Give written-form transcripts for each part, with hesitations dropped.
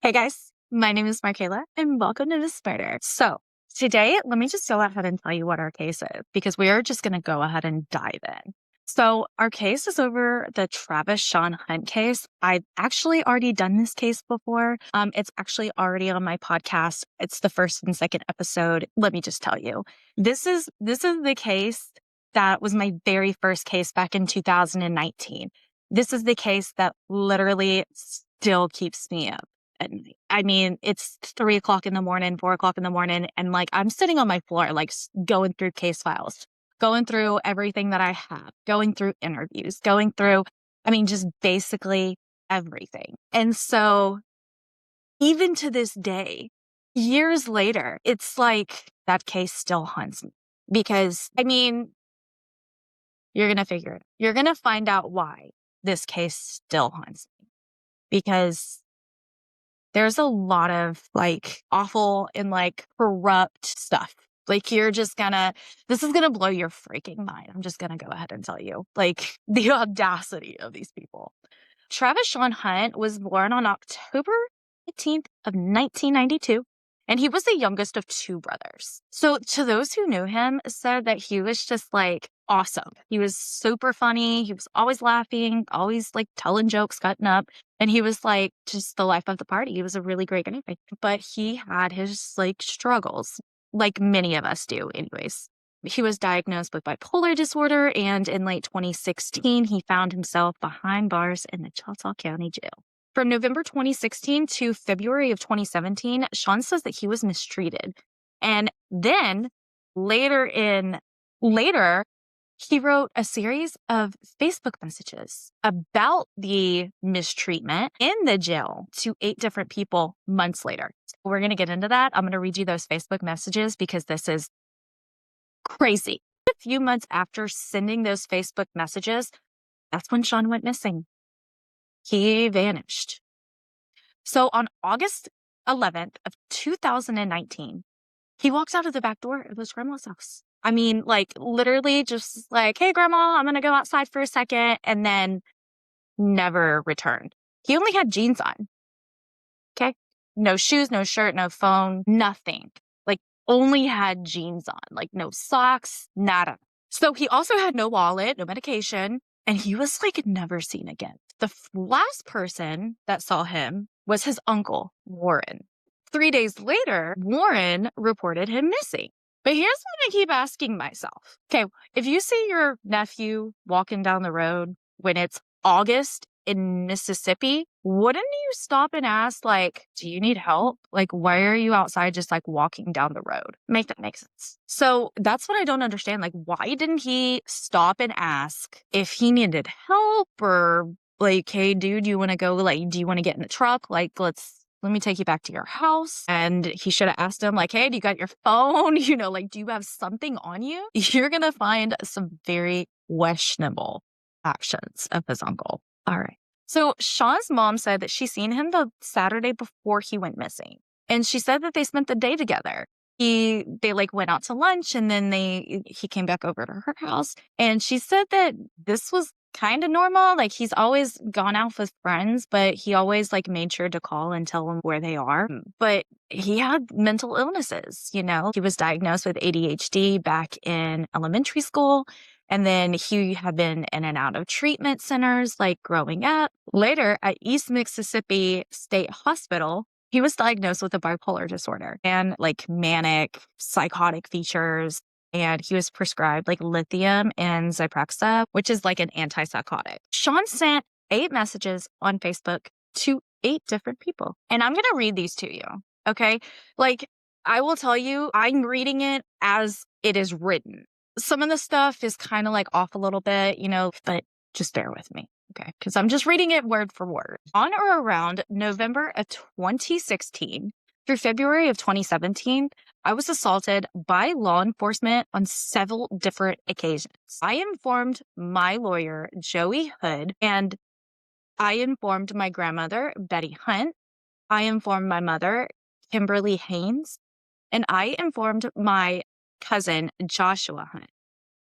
Hey guys, my name is Markayla and welcome to The Spider. So today, let me just go ahead and tell you what our case is because we are just going to go ahead and dive in. So our case is over the Travis Sean Hunt case. I've actually already done this case before. It's actually already on my podcast. It's the first and second episode. Let me just tell you, this is the case that was my very first case back in 2019. This is the case that literally still keeps me up at night. I mean, it's 3 o'clock in the morning, 4 o'clock in the morning, and like I'm sitting on my floor, like going through case files, going through everything that I have, going through interviews, going through, I mean, just basically everything. And so even to this day, years later, it's like that case still haunts me because, I mean, you're going to figure it. You're going to find out why this case still haunts me because there's a lot of like awful and like corrupt stuff. Like this is gonna blow your freaking mind. I'm just gonna go ahead and tell you, like the audacity of these people. Travis Sean Hunt was born on October 18th of 1992, and he was the youngest of two brothers. So to those who knew him said that he was just like awesome. He was super funny. He was always laughing, always like telling jokes, cutting up. And he was like just the life of the party. He was a really great guy. But he had his like struggles, like many of us do anyways. He was diagnosed with bipolar disorder, and in late 2016, he found himself behind bars in the Choctaw County Jail. From November 2016 to February of 2017, Sean says that he was mistreated. And then later, he wrote a series of Facebook messages about the mistreatment in the jail to 8 different people months later. So we're going to get into that. I'm going to read you those Facebook messages because this is crazy. A few months after sending those Facebook messages, that's when Sean went missing. He vanished. So on August 11th of 2019, he walks out of the back door of his grandma's house. I mean, like literally just like, hey, grandma, I'm going to go outside for a second, and then never returned. He only had jeans on. Okay. No shoes, no shirt, no phone, nothing. Like only had jeans on, like no socks, nada. So he also had no wallet, no medication, and he was like never seen again. The last person that saw him was his uncle, Warren. 3 days later, Warren reported him missing. But here's what I keep asking myself. Okay, if you see your nephew walking down the road when it's August in Mississippi, wouldn't you stop and ask, like, do you need help? Like, why are you outside just like walking down the road? Make that make sense. So that's what I don't understand. Like, why didn't he stop and ask if he needed help or like, hey, dude, do you want to go? Like, do you want to get in the truck? Like, let me take you back to your house. And he should have asked him, like, hey, do you got your phone? Like, do you have something on you? You're going to find some very questionable actions of his uncle. All right. So Sean's mom said that she seen him the Saturday before he went missing. And she said that they spent the day together. They like went out to lunch, and then he came back over to her house. And she said that this was kind of normal. Like he's always gone out with friends, but he always like made sure to call and tell them where they are. But he had mental illnesses, He was diagnosed with ADHD back in elementary school. And then he had been in and out of treatment centers like growing up. Later at East Mississippi State Hospital, he was diagnosed with a bipolar disorder and like manic psychotic features. And he was prescribed like lithium and Zyprexa, which is like an antipsychotic. Sean sent 8 messages on Facebook to 8 different people. And I'm going to read these to you. Okay. Like I will tell you, I'm reading it as it is written. Some of the stuff is kind of like off a little bit, but just bear with me. Okay. Because I'm just reading it word for word. On or around November of 2016 through February of 2017, I was assaulted by law enforcement on several different occasions. I informed my lawyer, Joey Hood, and I informed my grandmother, Betty Hunt. I informed my mother, Kimberly Haynes, and I informed my cousin, Joshua Hunt.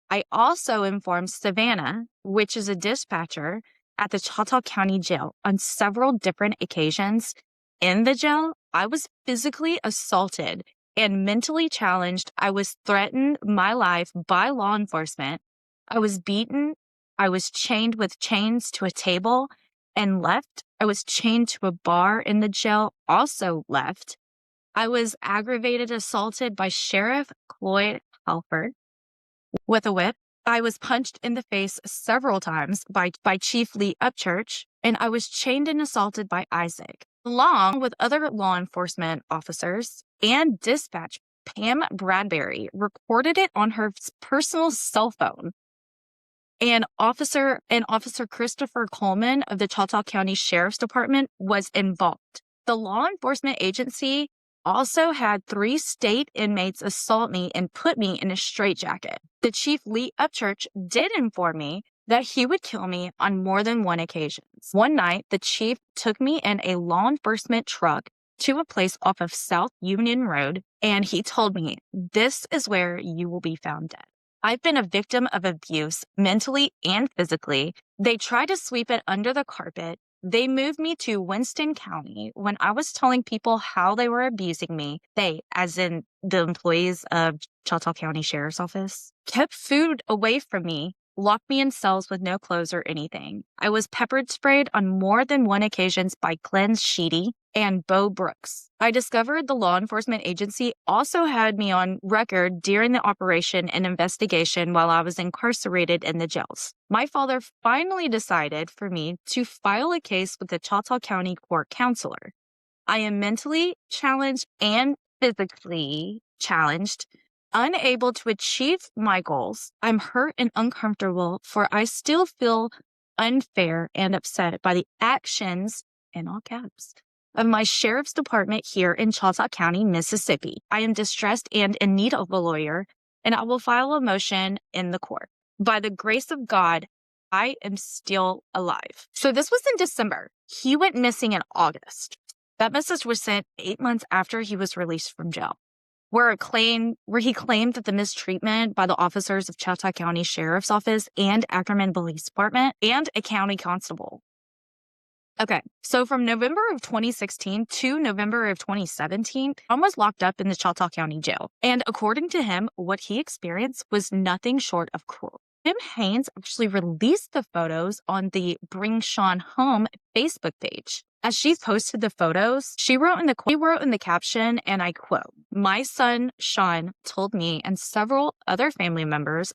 I also informed Savannah, which is a dispatcher at the Choctaw County Jail, on several different occasions In the jail, I was physically assaulted and mentally challenged. I was threatened my life by law enforcement. I was beaten. I was chained with chains to a table and left. I was chained to a bar in the jail, also left. I was aggravated assaulted by Sheriff Cloyd Halford with a whip. I was punched in the face several times by Chief Lee Upchurch, and I was chained and assaulted by Isaac, along with other law enforcement officers. And dispatch Pam Bradbury recorded it on her personal cell phone. And Officer Christopher Coleman of the Choctaw County Sheriff's Department was involved. The law enforcement agency also had 3 state inmates assault me and put me in a straitjacket. The Chief Lee Upchurch did inform me that he would kill me on more than one occasion. One night, the chief took me in a law enforcement truck to a place off of South Union Road, and he told me, "This is where you will be found dead." I've been a victim of abuse mentally and physically. They tried to sweep it under the carpet. They moved me to Winston County when I was telling people how they were abusing me. They, as in the employees of Choctaw County Sheriff's Office, kept food away from me, locked me in cells with no clothes or anything. I was peppered sprayed on more than one occasion by Glenn Sheedy and Bo Brooks. I discovered the law enforcement agency also had me on record during the operation and investigation while I was incarcerated in the jails. My father finally decided for me to file a case with the Choctaw County Court Counselor. I am mentally challenged and physically challenged, unable to achieve my goals. I'm hurt and uncomfortable, for I still feel unfair and upset by the actions, in all caps, of my sheriff's department here in Choctaw County, Mississippi. I am distressed and in need of a lawyer, and I will file a motion in the court. By the grace of God, I am still alive. So this was in December. He went missing in August. That message was sent 8 months after he was released from jail, where he claimed that the mistreatment by the officers of Choctaw County Sheriff's Office and Ackerman Police Department and a county constable. Okay, so from November of 2016 to November of 2017, Tom was locked up in the Choctaw County Jail. And according to him, what he experienced was nothing short of cruel. Kim Haynes actually released the photos on the Bring Sean Home Facebook page. As she posted the photos, she wrote in the caption, and I quote, "My son, Sean, told me and several other family members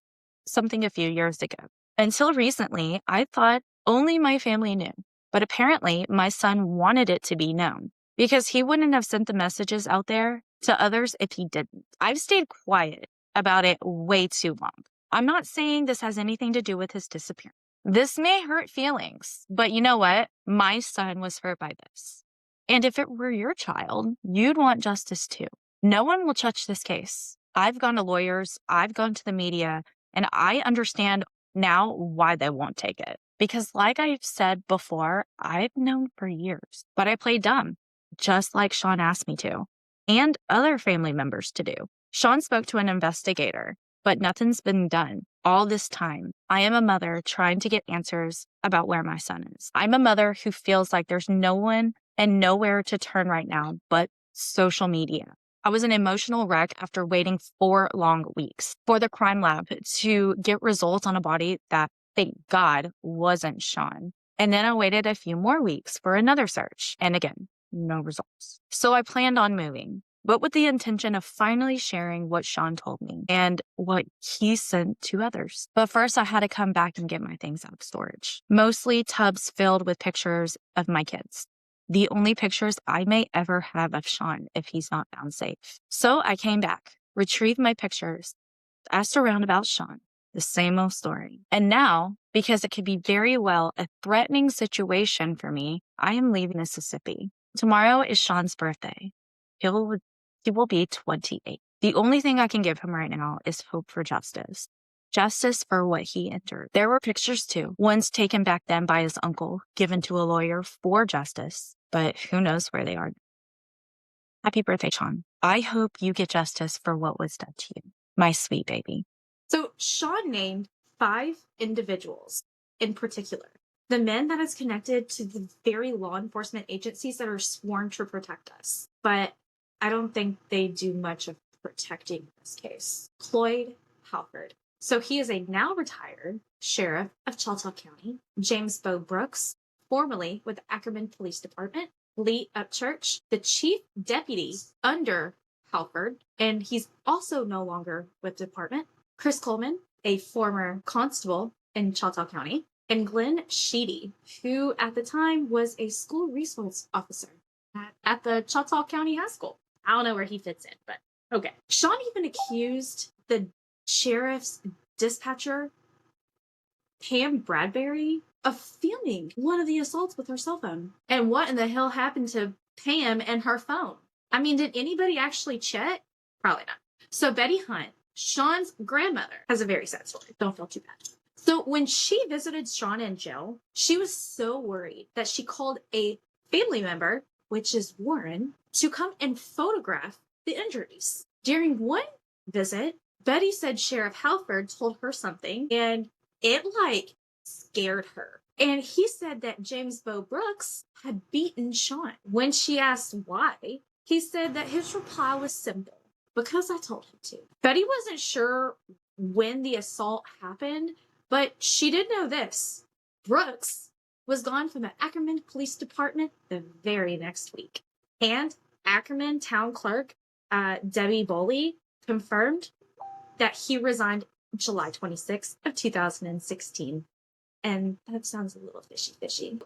something a few years ago. Until recently, I thought only my family knew. But apparently, my son wanted it to be known because he wouldn't have sent the messages out there to others if he didn't. I've stayed quiet about it way too long. I'm not saying this has anything to do with his disappearance. This may hurt feelings, but you know what? My son was hurt by this. And if it were your child, you'd want justice too. No one will touch this case. I've gone to lawyers, I've gone to the media, and I understand now why they won't take it. Because like I've said before, I've known for years, but I played dumb, just like Sean asked me to, and other family members to do. Sean spoke to an investigator, but nothing's been done. All this time, I am a mother trying to get answers about where my son is. I'm a mother who feels like there's no one and nowhere to turn right now but social media. I was an emotional wreck after waiting 4 long weeks for the crime lab to get results on a body that, thank God, wasn't Sean. And then I waited a few more weeks for another search. And again, no results. So I planned on moving, but with the intention of finally sharing what Sean told me and what he sent to others. But first, I had to come back and get my things out of storage. Mostly tubs filled with pictures of my kids. The only pictures I may ever have of Sean if he's not found safe. So I came back, retrieved my pictures, asked around about Sean. The same old story. And now, because it could be very well a threatening situation for me, I am leaving Mississippi. Tomorrow is Sean's birthday. He will be 28. The only thing I can give him right now is hope for justice. Justice for what he endured. There were pictures too, ones taken back then by his uncle, given to a lawyer for justice, but who knows where they are. Happy birthday, Sean. I hope you get justice for what was done to you, my sweet baby. So Sean named 5 individuals in particular the men that is connected to the very law enforcement agencies that are sworn to protect us. But I don't think they do much of protecting this case. Cloyd Halford. So he is a now retired sheriff of Choctaw County. James Bo Brooks, formerly with the Ackerman Police Department. Lee Upchurch, the chief deputy under Halford, and he's also no longer with the department. Chris Coleman, a former constable in Choctaw County. And Glenn Sheedy, who at the time was a school resource officer at the Choctaw County High School. I don't know where he fits in, but okay. Sean even accused the sheriff's dispatcher, Pam Bradbury, of filming one of the assaults with her cell phone. And what in the hell happened to Pam and her phone? I mean, did anybody actually check? Probably not. So Betty Hunt, Sean's grandmother, has a very sad story. Don't feel too bad. So when she visited Sean in jail, she was so worried that she called a family member, which is Warren, to come and photograph the injuries. During one visit, Betty said Sheriff Halford told her something, and it scared her. And he said that James Bo Brooks had beaten Sean. When she asked why, he said that his reply was simple: because I told him to. Betty wasn't sure when the assault happened, but she did know this: Brooks was gone from the Ackerman Police Department the very next week. And Ackerman Town Clerk Debbie Boley confirmed that he resigned July 26th of 2016. And that sounds a little fishy.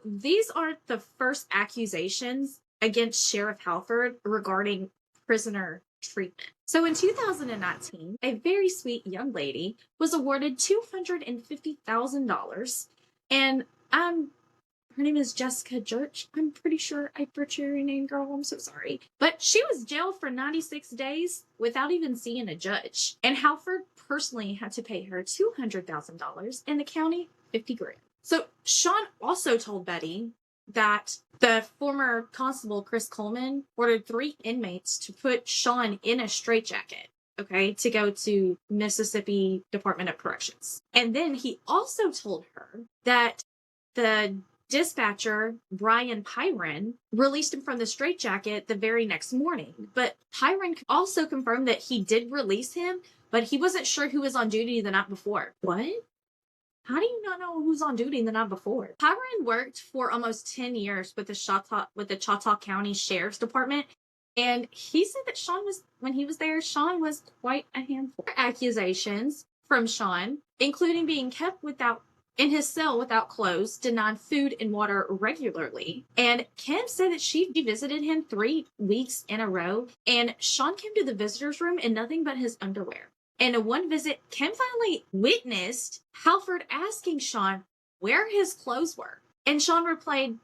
These aren't the first accusations against Sheriff Halford regarding prisoner treatment. So in 2019, a very sweet young lady was awarded $250,000, and her name is Jessica Church. I'm pretty sure I butchered your name, girl. I'm so sorry. But she was jailed for 96 days without even seeing a judge. And Halford personally had to pay her $200,000 and the county $50,000. So Sean also told Betty that the former constable, Chris Coleman, ordered 3 inmates to put Sean in a straitjacket, okay, to go to Mississippi Department of Corrections. And then he also told her that the dispatcher, Brian Pyron, released him from the straitjacket the very next morning. But Pyron also confirmed that he did release him, but he wasn't sure who was on duty the night before. What? How do you not know who's on duty the night before? Pyron worked for almost 10 years with the Choctaw County Sheriff's Department, and he said that when he was there, Sean was quite a handful. Accusations from Sean, including being kept in his cell without clothes, denied food and water regularly. And Kim said that she visited him 3 weeks in a row, and Sean came to the visitor's room in nothing but his underwear. And in one visit, Kim finally witnessed Halford asking Sean where his clothes were. And Sean replied,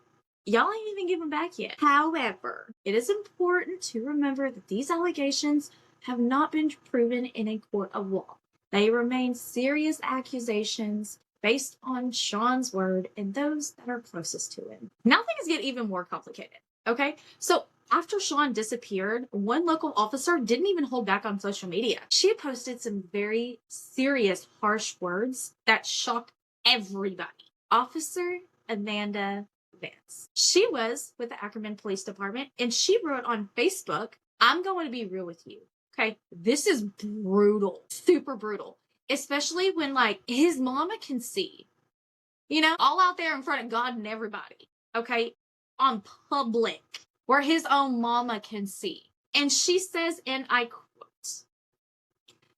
"Y'all ain't even given back yet." However, it is important to remember that these allegations have not been proven in a court of law. They remain serious accusations based on Sean's word and those that are closest to him. Now things get even more complicated, okay? So after Sean disappeared, one local officer didn't even hold back on social media. She had posted some very serious, harsh words that shocked everybody. Officer Amanda Vance. She was with the Ackerman Police Department, and she wrote on Facebook, "I'm going to be real with you, okay? This is brutal, super brutal. Especially when, his mama can see, all out there in front of God and everybody, okay? On public, where his own mama can see." And she says, and I quote,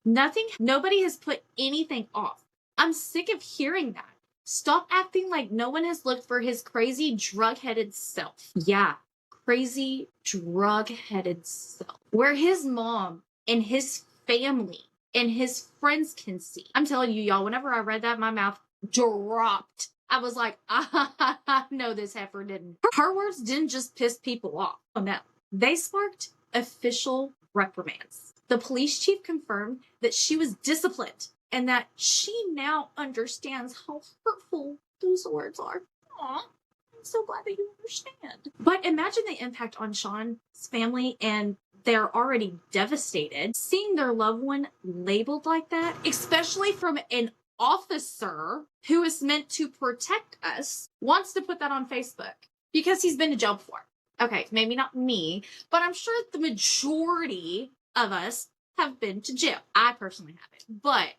"Nobody has put anything off. I'm sick of hearing that. Stop acting like no one has looked for his crazy drug-headed self." Yeah, crazy drug-headed self. Where his mom and his family and his friends can see. I'm telling you, y'all, whenever I read that, my mouth dropped. I was like, I know this heifer didn't. Her words didn't just piss people off. Oh, no. They sparked official reprimands. The police chief confirmed that she was disciplined and that she now understands how hurtful those words are. Aw, I'm so glad that you understand. But imagine the impact on Sean's family, and they're already devastated. Seeing their loved one labeled like that, especially from an officer who is meant to protect us wants to put that on Facebook because he's been to jail before. Okay, maybe not me, but I'm sure the majority of us have been to jail. I personally haven't, but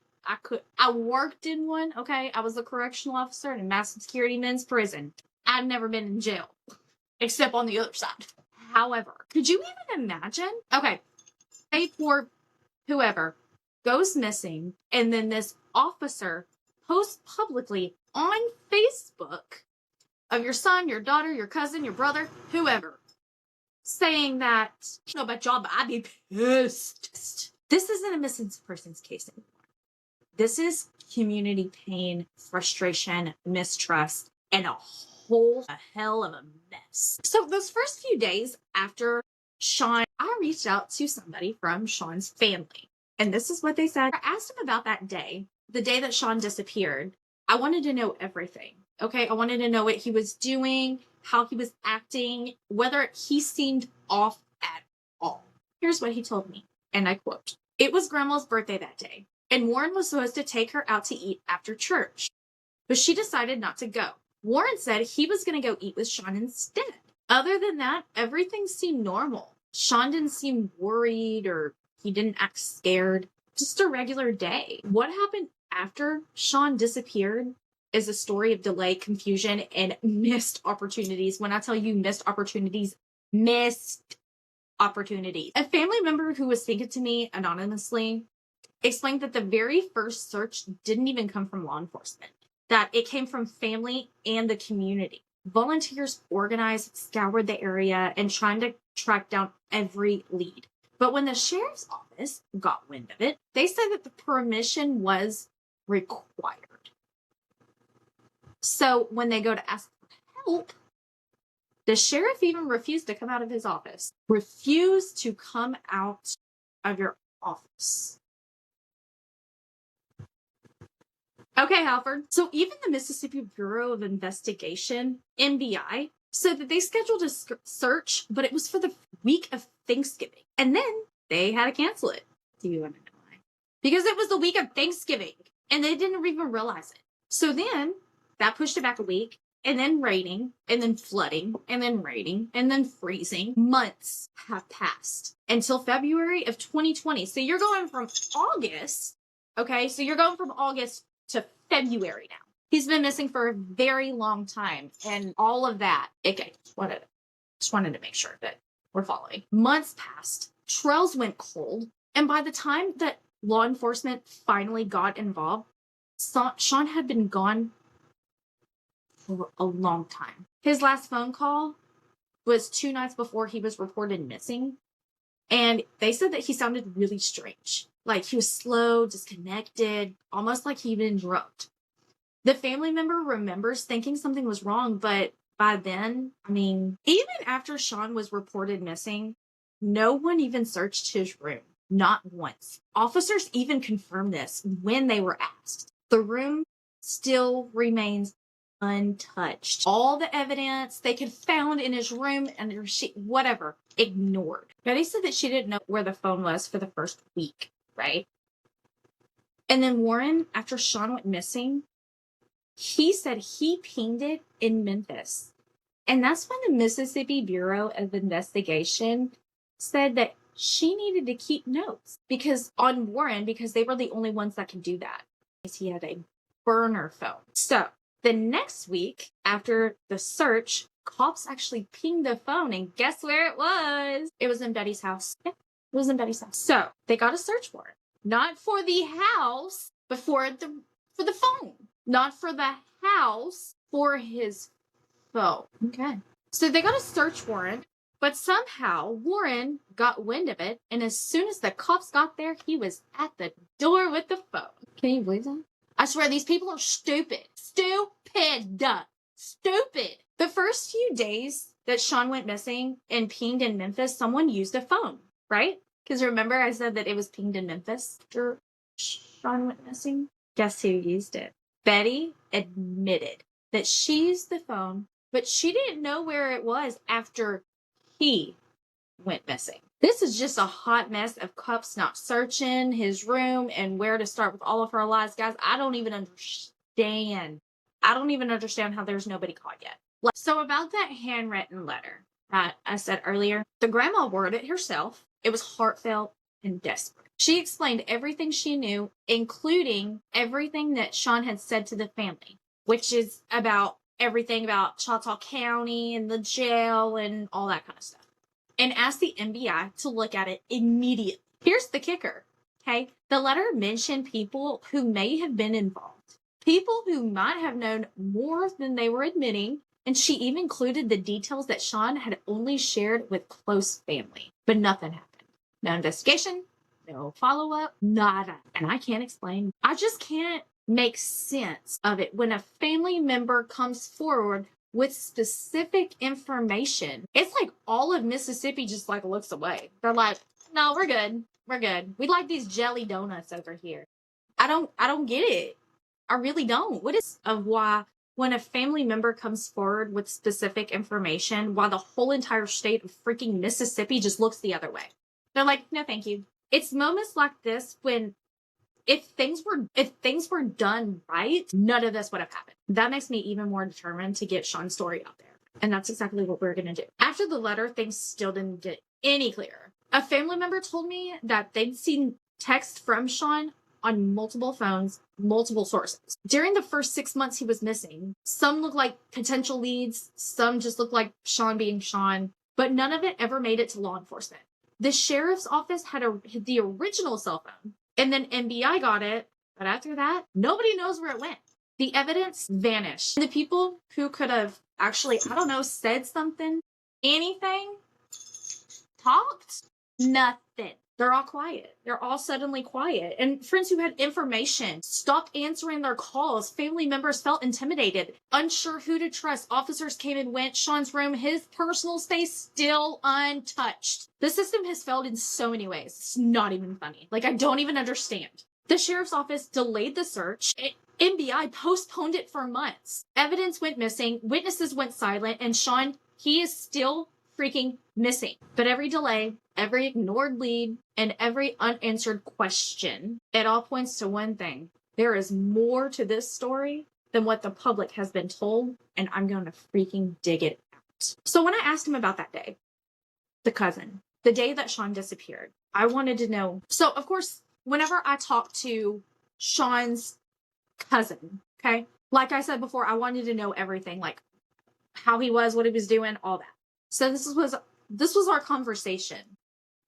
I worked in one, okay? I was a correctional officer in a maximum security men's prison. I'd never been in jail, except on the other side. However, could you even imagine? Okay, say for whoever goes missing, and then this officer posts publicly on Facebook of your son, your daughter, your cousin, your brother, whoever, saying that, I don't know about y'all, but I'd be pissed. This isn't a missing persons case anymore. This is community pain, frustration, mistrust, and a hell of a mess. So those first few days after Sean, I reached out to somebody from Sean's family. And this is what they said. I asked him about that day, the day that Sean disappeared. I wanted to know everything. Okay, I wanted to know what he was doing, how he was acting, whether he seemed off at all. Here's what he told me, and I quote, "It was Grandma's birthday that day, and Warren was supposed to take her out to eat after church, but she decided not to go. Warren said he was going to go eat with Sean instead. Other than that, everything seemed normal. Sean didn't seem worried or he didn't act scared. Just a regular day. What happened after Sean disappeared is a story of delay, confusion, and missed opportunities. When I tell you missed opportunities, missed opportunities." A family member who was speaking to me anonymously explained that the very first search didn't even come from law enforcement, that it came from family and the community. Volunteers organized, scoured the area, and trying to track down every lead. But when the sheriff's office got wind of it, they said that the permission was required. So when they go to ask for help, the sheriff even refused to come out of his office. Refused to come out of your office. Okay, Halford. So even the Mississippi Bureau of Investigation, MBI, said that they scheduled a search, but it was for the week of Thanksgiving. And then they had to cancel it. Do you want to know why? Because it was the week of Thanksgiving, and they didn't even realize it. So then that pushed it back a week, and then raining, and then flooding, and then raining, and then freezing. Months have passed until February of 2020. So you're going from August, okay? So you're going from August to February now. He's been missing for a very long time, and all of that. Okay, just wanted to make sure that we're following. Months passed, trails went cold, and by the time that law enforcement finally got involved, Sean had been gone for a long time. His last phone call was 2 nights before he was reported missing, and they said that he sounded really strange. Like he was slow, disconnected, almost like he'd been drugged. The family member remembers thinking something was wrong, but by then, even after Sean was reported missing, no one even searched his room. Not once. Officers even confirmed this when they were asked. The room still remains untouched. All the evidence they could found in his room, under sheet, whatever, ignored. Betty said that she didn't know where the phone was for the first week, right? And then Warren, after Sean went missing, he said he pinged it in Memphis. And that's when the Mississippi Bureau of Investigation said that she needed to keep notes on Warren because they were the only ones that could do that. He had a burner phone. So the next week after the search, cops actually pinged the phone, and guess where it was? It was in Betty's house. Yeah, it was in Betty's house. So they got a search warrant, not for the house, but for the phone. Not for the house, for his phone. Okay. So they got a search warrant, but somehow Warren got wind of it, and as soon as the cops got there, he was at the door with the phone. Can you believe that? I swear, these people are stupid. Stupid. The first few days that Sean went missing and pinged in Memphis, someone used a phone, right? Because remember I said that it was pinged in Memphis after Sean went missing? Guess who used it? Betty admitted that she used the phone, but she didn't know where it was after he went missing. This is just a hot mess of cops not searching his room and where to start with all of her lies. Guys, I don't even understand. I don't even understand how there's nobody caught yet. So about that handwritten letter that I said earlier, the grandma worded it herself. It was heartfelt and desperate. She explained everything she knew, including everything that Sean had said to the family, which is about everything about Choctaw County and the jail and all that kind of stuff, and asked the NBI to look at it immediately. Here's the kicker, okay? The letter mentioned people who may have been involved, people who might have known more than they were admitting, and she even included the details that Sean had only shared with close family. But nothing happened. No investigation, no follow-up, nada. And I can't explain. I just can't make sense of it when a family member comes forward with specific information. It's like all of Mississippi just like looks away. They're like, no, we're good. We're good. We like these jelly donuts over here. I don't get it. I really don't. What is of why when a family member comes forward with specific information, why the whole entire state of freaking Mississippi just looks the other way? They're like, no, thank you. It's moments like this when if things were done right, none of this would have happened. That makes me even more determined to get Sean's story out there. And that's exactly what we're going to do. After the letter, things still didn't get any clearer. A family member told me that they'd seen text from Sean on multiple phones, multiple sources. During the first 6 months he was missing, some looked like potential leads, some just looked like Sean being Sean, but none of it ever made it to law enforcement. The sheriff's office had the original cell phone, and then NBI got it, but after that, nobody knows where it went. The evidence vanished. The people who could have actually, I don't know, said something, anything, talked, nothing. They're all quiet. They're all suddenly quiet. And friends who had information stopped answering their calls. Family members felt intimidated, unsure who to trust. Officers came and went. Sean's room, his personal space, still untouched. The system has failed in so many ways. It's not even funny. Like, I don't even understand. The sheriff's office delayed the search. NBI postponed it for months. Evidence went missing. Witnesses went silent. And Sean, he is still freaking missing. But every delay, every ignored lead, and every unanswered question, it all points to one thing. There is more to this story than what the public has been told, and I'm going to freaking dig it out. So when I asked him about that day, the cousin, the day that Sean disappeared, I wanted to know. So, of course, whenever I talk to Sean's cousin, okay, like I said before, I wanted to know everything, like how he was, what he was doing, all that. So this was our conversation.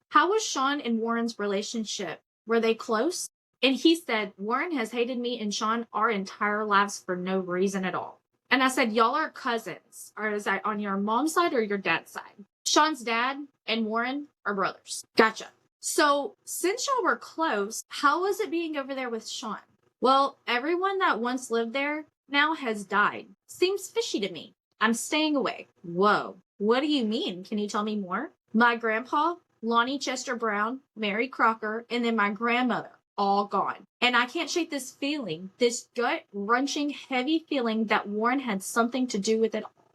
How was Sean and Warren's relationship? Were they close? And he said, Warren has hated me and Sean our entire lives for no reason at all. And I said, y'all are cousins. Or is that on your mom's side or your dad's side? Sean's dad and Warren are brothers. Gotcha. So since y'all were close, how was it being over there with Sean? Well, everyone that once lived there now has died. Seems fishy to me. I'm staying away. Whoa. What do you mean? Can you tell me more? My grandpa, Lonnie Chester Brown, Mary Crocker, and then my grandmother, all gone. And I can't shake this feeling, this gut-wrenching, heavy feeling that Warren had something to do with it all.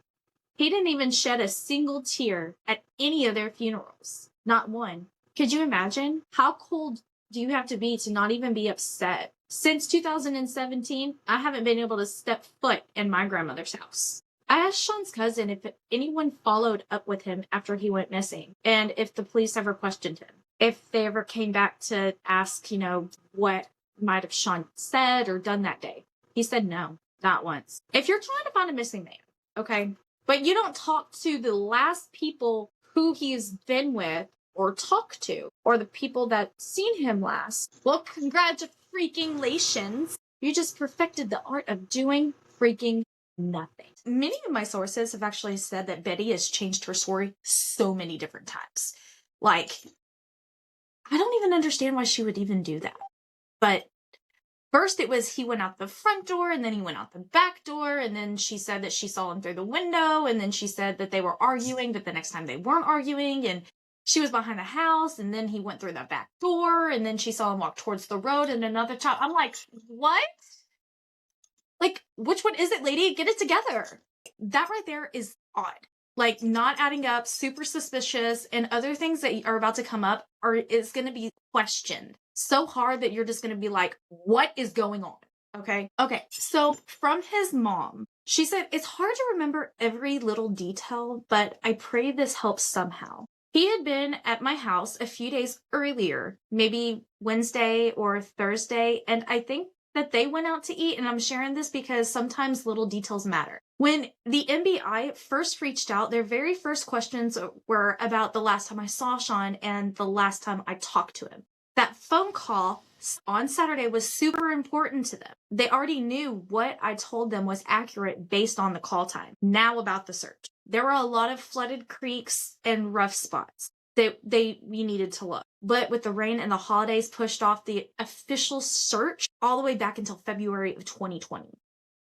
He didn't even shed a single tear at any of their funerals. Not one. Could you imagine? How cold do you have to be to not even be upset? Since 2017, I haven't been able to step foot in my grandmother's house. I asked Sean's cousin if anyone followed up with him after he went missing, and if the police ever questioned him. If they ever came back to ask, what might have Sean said or done that day. He said no, not once. If you're trying to find a missing man, okay, but you don't talk to the last people who he's been with or talked to, or the people that seen him last, well, congratulations. You just perfected the art of doing freaking nothing. Many of my sources have actually said that Betty has changed her story so many different times. Like, I don't even understand why she would even do that. But first it was he went out the front door, and then he went out the back door, and then she said that she saw him through the window, and then she said that they were arguing, but the next time they weren't arguing, and she was behind the house, and then he went through the back door, and then she saw him walk towards the road, and another time. I'm like, what? Like, which one is it, lady? Get it together. That right there is odd. like not adding up, super suspicious, and other things that are about to come up is going to be questioned so hard that you're just going to be like, what is going on? Okay. Okay. So from his mom, she said, it's hard to remember every little detail, but I pray this helps somehow. He had been at my house a few days earlier, maybe Wednesday or Thursday, and I think that they went out to eat, and I'm sharing this because sometimes little details matter. When the NBI first reached out, their very first questions were about the last time I saw Sean and the last time I talked to him. That phone call on Saturday was super important to them. They already knew what I told them was accurate based on the call time. Now about the search. There were a lot of flooded creeks and rough spots that we needed to look. But with the rain and the holidays pushed off the official search all the way back until February of 2020.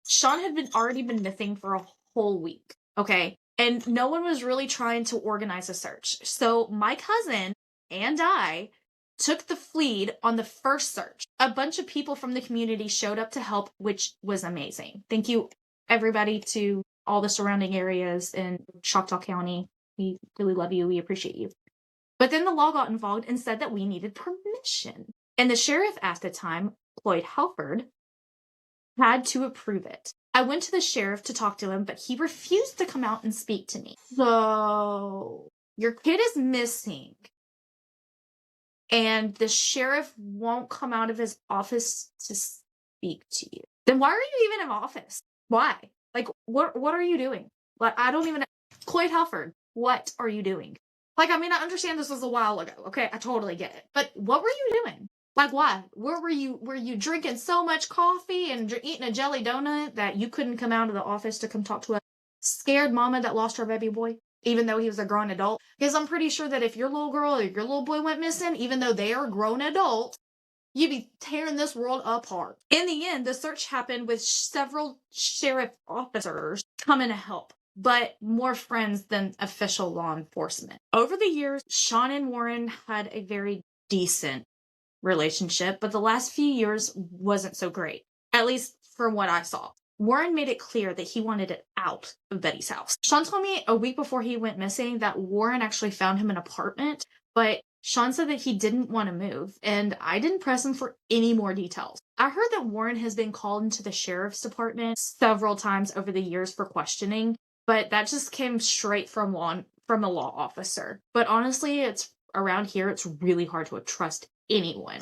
Sean had already been missing for a whole week, okay? And no one was really trying to organize a search. So my cousin and I took the lead on the first search. A bunch of people from the community showed up to help, which was amazing. Thank you, everybody, to all the surrounding areas in Choctaw County. We really love you. We appreciate you. But then the law got involved and said that we needed permission. And the sheriff at the time, Floyd Halford, had to approve it. I went to the sheriff to talk to him, but he refused to come out and speak to me. So, your kid is missing, and the sheriff won't come out of his office to speak to you. Then why are you even in office? Why? Like, what are you doing? Like, I don't even... Floyd Halford, what are you doing? Like, I mean, I understand this was a while ago, okay? I totally get it. But what were you doing? Like, why? Where were you? Were you drinking so much coffee and eating a jelly donut that you couldn't come out of the office to come talk to a scared mama that lost her baby boy, even though he was a grown adult? Because I'm pretty sure that if your little girl or your little boy went missing, even though they are grown adults, you'd be tearing this world apart. In the end, the search happened with several sheriff officers coming to help, but more friends than official law enforcement. Over the years, Sean and Warren had a very decent relationship, but the last few years wasn't so great, at least from what I saw. Warren made it clear that he wanted it out of Betty's house. Sean told me a week before he went missing that Warren actually found him an apartment, but Sean said that he didn't want to move, and I didn't press him for any more details. I heard that Warren has been called into the sheriff's department several times over the years for questioning, but that just came straight from a law officer. But honestly, it's around here, it's really hard to trust anyone.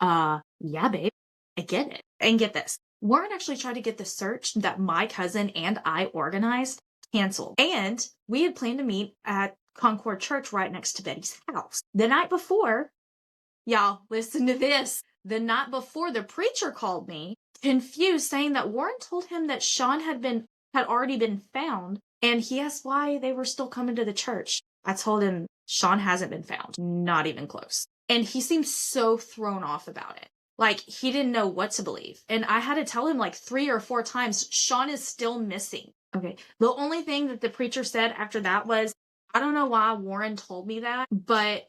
Yeah, babe, I get it. And get this. Warren actually tried to get the search that my cousin and I organized canceled. And we had planned to meet at Concord Church right next to Betty's house. The night before, y'all, listen to this. The night before, the preacher called me, confused, saying that Warren told him that Sean had already been found, and he asked why they were still coming to the church. I told him Sean hasn't been found. Not even close. And he seemed so thrown off about it. Like, he didn't know what to believe. And I had to tell him like 3 or 4 times, Sean is still missing. Okay. The only thing that the preacher said after that was, I don't know why Warren told me that, but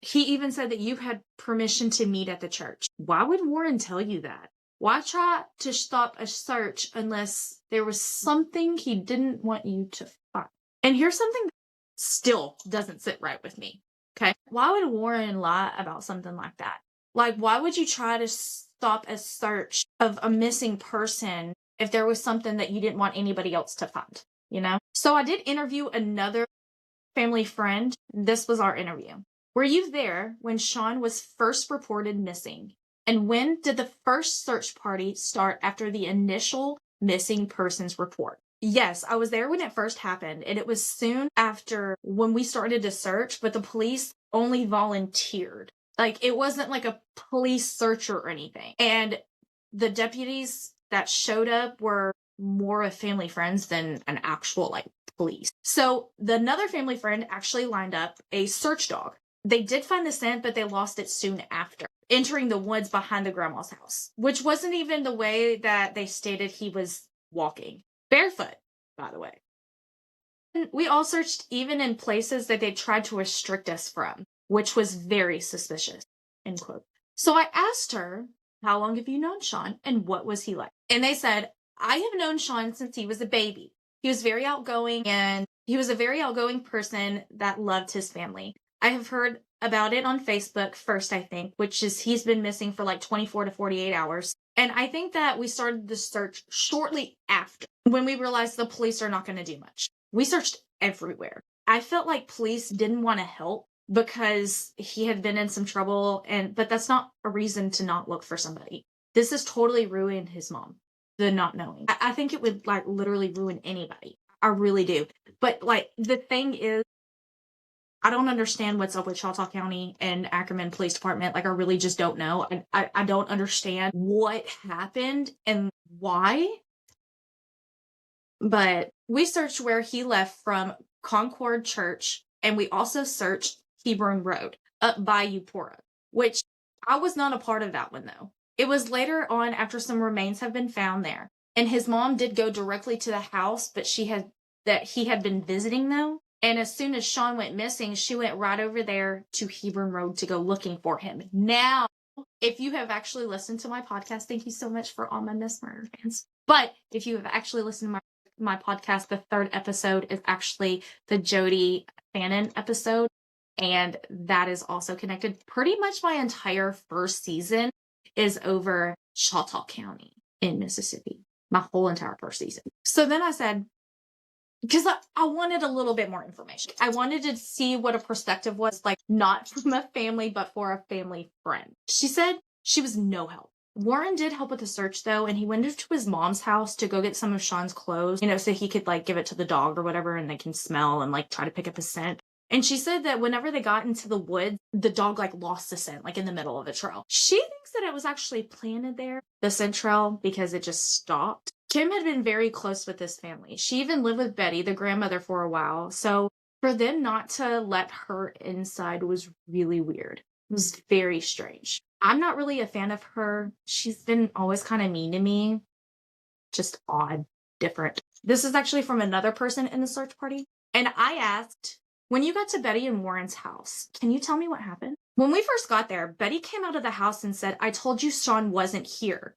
he even said that you had permission to meet at the church. Why would Warren tell you that? Why try to stop a search unless there was something he didn't want you to find? And here's something that still doesn't sit right with me. Okay. Why would Warren lie about something like that? Like, why would you try to stop a search of a missing person if there was something that you didn't want anybody else to find, you know? So I did interview another family friend. This was our interview. Were you there when Sean was first reported missing? And when did the first search party start after the initial missing persons report? Yes, I was there when it first happened, and it was soon after when we started to search, but the police only volunteered. Like, it wasn't like a police search or anything. And the deputies that showed up were more of family friends than an actual, like, police. So another family friend actually lined up a search dog. They did find the scent, but they lost it soon after, entering the woods behind the grandma's house, which wasn't even the way that they stated he was walking. Barefoot, by the way. And we all searched even in places that they tried to restrict us from, which was very suspicious, end quote. So I asked her, how long have you known Sean and what was he like? And they said, I have known Sean since he was a baby. He was very outgoing and He was a very outgoing person that loved his family. I have heard about it on Facebook first, I think, which is he's been missing for like 24 to 48 hours. And I think that we started the search shortly after when we realized the police are not going to do much. We searched everywhere. I felt like police didn't want to help because he had been in some trouble, but that's not a reason to not look for somebody. This has totally ruined his mom, the not knowing. I think it would like literally ruin anybody. I really do. But like the thing is, I don't understand what's up with Choctaw County and Ackerman Police Department. Like, I really just don't know. I don't understand what happened and why. But we searched where he left from Concord Church, and we also searched Hebron Road up by Eupora, which I was not a part of that one, though. It was later on after some remains have been found there. And his mom did go directly to the house, but he had been visiting, though. And as soon as Sean went missing, she went right over there to Hebron Road to go looking for him. Now, if you have actually listened to my podcast, thank you so much for all my Miss Murder fans. But if you have actually listened to my podcast, the third episode is actually the Jody Fannin episode. And that is also connected. Pretty much my entire first season is over Choctaw County in Mississippi. My whole entire first season. So then I said, because I wanted a little bit more information. I wanted to see what a perspective was like, not from a family, but for a family friend. She said she was no help. Warren did help with the search, though, and he went to his mom's house to go get some of Sean's clothes, so he could, like, give it to the dog or whatever, and they can smell and, like, try to pick up a scent. And she said that whenever they got into the woods, the dog, like, lost the scent, like, in the middle of the trail. She thinks that it was actually planted there, the scent trail, because it just stopped. Kim had been very close with this family. She even lived with Betty, the grandmother, for a while. So for them not to let her inside was really weird. It was very strange. I'm not really a fan of her. She's been always kind of mean to me. Just odd, different. This is actually from another person in the search party. And I asked, when you got to Betty and Warren's house, can you tell me what happened? When we first got there, Betty came out of the house and said, I told you Sean wasn't here.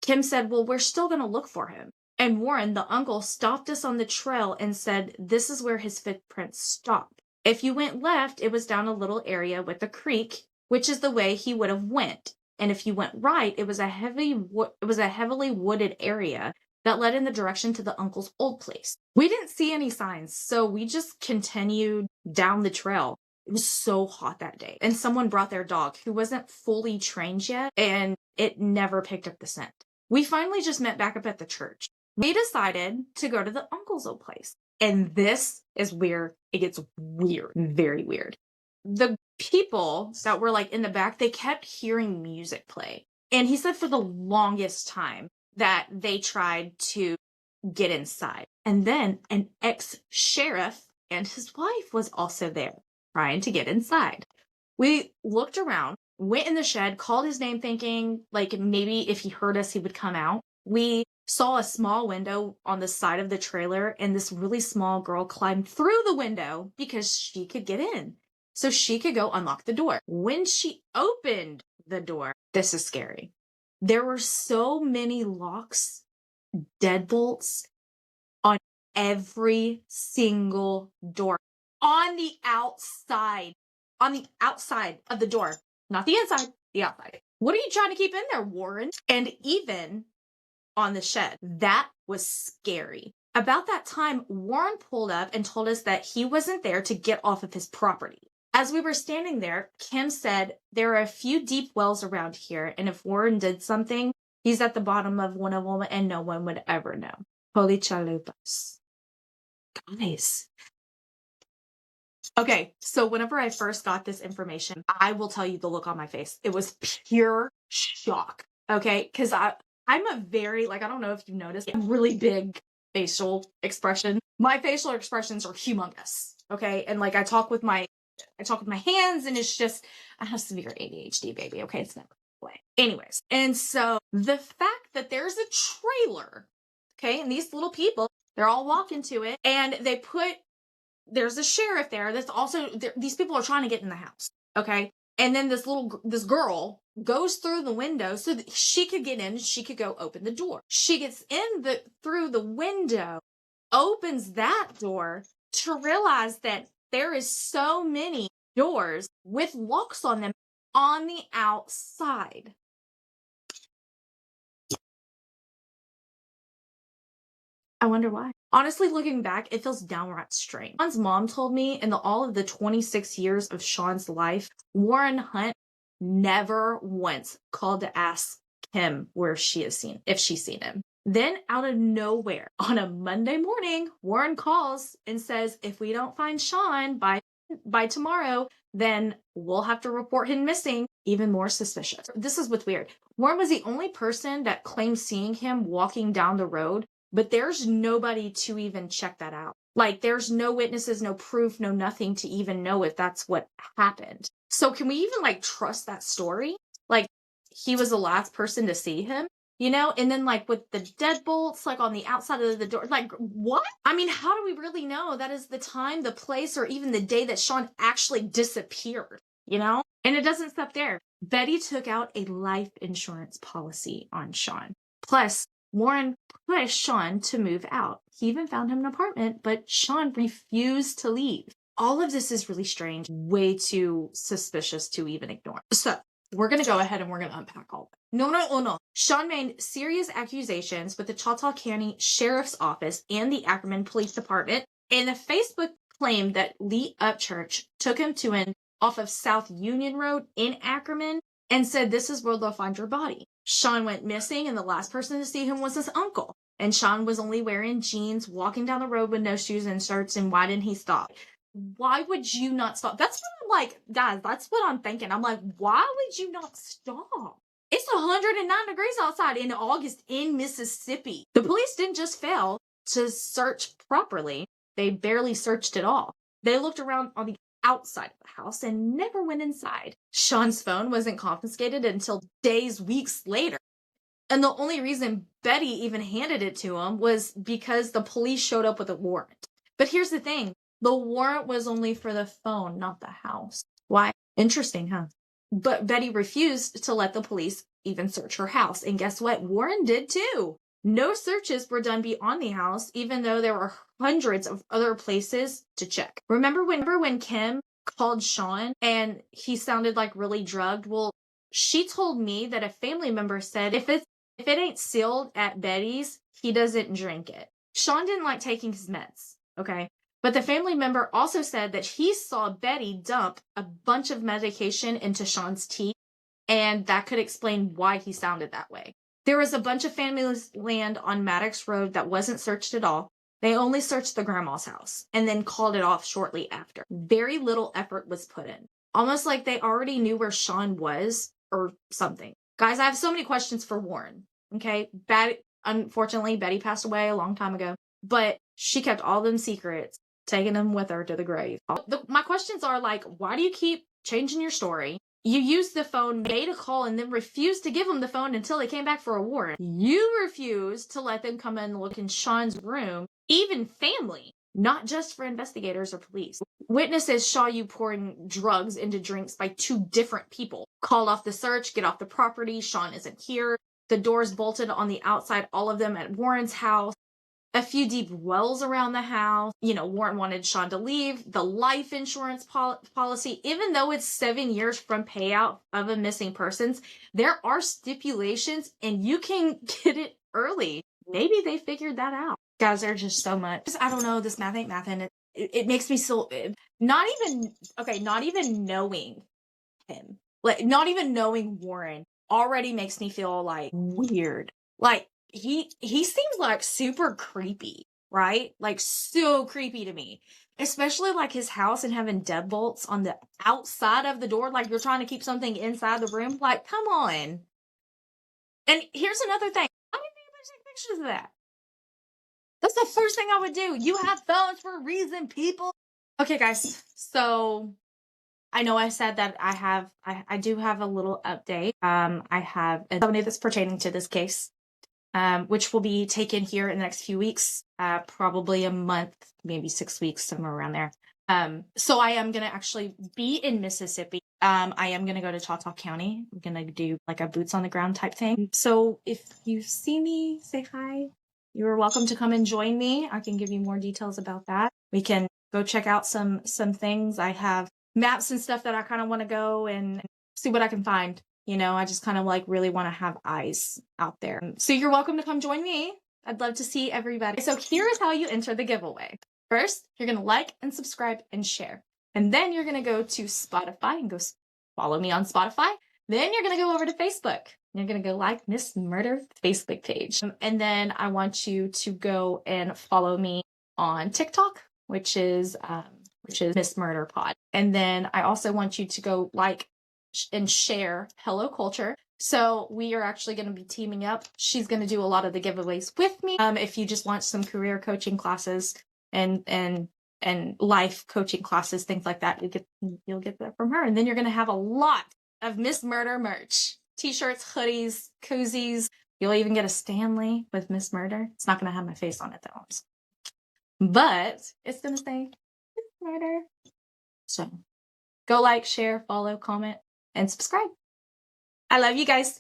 Kim said, well, we're still going to look for him. And Warren, the uncle, stopped us on the trail and said, this is where his footprints stop. If you went left, it was down a little area with a creek, which is the way he would have went. And if you went right, it was a heavily wooded area that led in the direction to the uncle's old place. We didn't see any signs, so we just continued down the trail. It was so hot that day. And someone brought their dog who wasn't fully trained yet, and it never picked up the scent. We finally just met back up at the church. We decided to go to the uncle's old place. And this is where it gets weird, very weird. The people that were like in the back, they kept hearing music play. And he said for the longest time that they tried to get inside. And then an ex-sheriff and his wife was also there trying to get inside. We looked around, went in the shed, called his name thinking like maybe if he heard us, he would come out. We saw a small window on the side of the trailer and this really small girl climbed through the window because she could get in. So she could go unlock the door. When she opened the door, this is scary. There were so many locks, deadbolts on every single door. On the outside of the door. Not the inside, the outside. What are you trying to keep in there, Warren? And even on the shed. That was scary. About that time, Warren pulled up and told us that he wasn't there to get off of his property. As we were standing there, Kim said, there are a few deep wells around here, and if Warren did something, he's at the bottom of one of them and no one would ever know. Holy chalupas. Guys. Okay, so whenever I first got this information, I will tell you the look on my face. It was pure shock. Okay, because I'm a very, I don't know if you noticed, a really big facial expression. My facial expressions are humongous. Okay, and I talk with my hands, and it's just, I have severe ADHD, baby. Okay, it's never away. Anyways, and so the fact that there's a trailer, okay, and these little people, they're all walking to it, and there's a sheriff there that's also, these people are trying to get in the house, okay? And then this girl goes through the window so that she could get in and she could go open the door. She gets in through the window, opens that door to realize that there is so many doors with locks on them on the outside. I wonder why. Honestly, looking back, it feels downright strange. Sean's mom told me in all of the 26 years of Sean's life, Warren Hunt never once called to ask him where she has seen, if she's seen him. Then out of nowhere, on a Monday morning, Warren calls and says, if we don't find Sean by tomorrow, then we'll have to report him missing. Even more suspicious. This is what's weird. Warren was the only person that claimed seeing him walking down the road, but there's nobody to even check that out. Like, there's no witnesses, no proof, no nothing to even know if that's what happened. So can we even, like, trust that story? Like, he was the last person to see him, you know? And then, like, with the deadbolts, like, on the outside of the door, like, what? I mean, how do we really know that is the time, the place, or even the day that Sean actually disappeared, you know? And it doesn't stop there. Betty took out a life insurance policy on Sean. Plus, Warren pushed Sean to move out. He even found him an apartment, but Sean refused to leave. All of this is really strange, way too suspicious to even ignore. So we're going to go ahead and we're going to unpack all of it. No. Sean made serious accusations with the Choctaw County Sheriff's Office and the Ackerman Police Department. And the Facebook claimed that Lee Upchurch took him to an off of South Union Road in Ackerman and said, this is where they'll find your body. Sean went missing, and the last person to see him was his uncle. And Sean was only wearing jeans, walking down the road with no shoes and shirts, and why didn't he stop? Why would you not stop? That's what I'm like, guys, that's what I'm thinking. I'm like, why would you not stop? It's 109 degrees outside in August in Mississippi. The police didn't just fail to search properly. They barely searched at all. They looked around on the outside of the house and never went inside. Sean's phone wasn't confiscated until days, weeks later. And the only reason Betty even handed it to him was because the police showed up with a warrant. But here's the thing. The warrant was only for the phone, not the house. Why? Interesting, huh? But Betty refused to let the police even search her house. And guess what? Warren did too. No searches were done beyond the house, even though there were hundreds of other places to check. Remember when Kim called Sean and he sounded like really drugged? Well, she told me that a family member said if it ain't sealed at Betty's, he doesn't drink it. Sean didn't like taking his meds, okay? But the family member also said that he saw Betty dump a bunch of medication into Sean's tea, and that could explain why he sounded that way. There was a bunch of family land on Maddox Road that wasn't searched at all. They only searched the grandma's house and then called it off shortly after. Very little effort was put in. Almost like they already knew where Sean was or something. Guys, I have so many questions for Warren. Okay? Unfortunately, Betty passed away a long time ago, but she kept all them secrets, taking them with her to the grave. My questions are like, why do you keep changing your story? You used the phone, made a call, and then refused to give them the phone until they came back for a warrant. You refused to let them come in and look in Sean's room, even family, not just for investigators or police. Witnesses saw you pouring drugs into drinks by 2 different people. Call off the search, get off the property, Sean isn't here. The doors bolted on the outside, all of them at Warren's house. A few deep wells around the house. You know, Warren wanted Sean to leave. The life insurance policy, even though it's 7 years from payout of a missing persons, there are stipulations and you can get it early. Maybe they figured that out. Guys, there's just so much. I don't know, this math ain't math, and it makes me so, not even knowing him, like not even knowing Warren already makes me feel like weird. Like, he seems like super creepy, right? Like so creepy to me. Especially like his house and having deadbolts on the outside of the door, like you're trying to keep something inside the room. Like, come on. And here's another thing. I didn't think about taking pictures of that. That's the first thing I would do. You have phones for a reason, people. Okay, guys. So I know I said that I do have a little update. I have a somebody that's pertaining to this case. Which will be taken here in the next few weeks, probably a month, maybe 6 weeks, somewhere around there. So I am going to actually be in Mississippi. I am going to go to Choctaw County. I'm going to do like a boots on the ground type thing. So if you see me, say hi. you're welcome to come and join me. I can give you more details about that. We can go check out some things. I have maps and stuff that I kind of want to go and see what I can find. You know, I just kind of like really want to have eyes out there. So you're welcome to come join me. I'd love to see everybody. So here is how you enter the giveaway. First, you're going to like and subscribe and share. And then you're going to go to Spotify and go follow me on Spotify. Then you're going to go over to Facebook. You're going to go like Miss Murder Facebook page. And then I want you to go and follow me on TikTok, which is Miss Murder Pod. And then I also want you to go like and share Hello Culture. So we are actually going to be teaming up. She's going to do a lot of the giveaways with me. If you just want some career coaching classes and life coaching classes, things like that, you'll get that from her. And then you're going to have a lot of Miss Murder merch. T-shirts, hoodies, koozies. You'll even get a Stanley with Miss Murder. It's not going to have my face on it though. But it's going to say Miss Murder. So go like, share, follow, comment, and subscribe. I love you guys.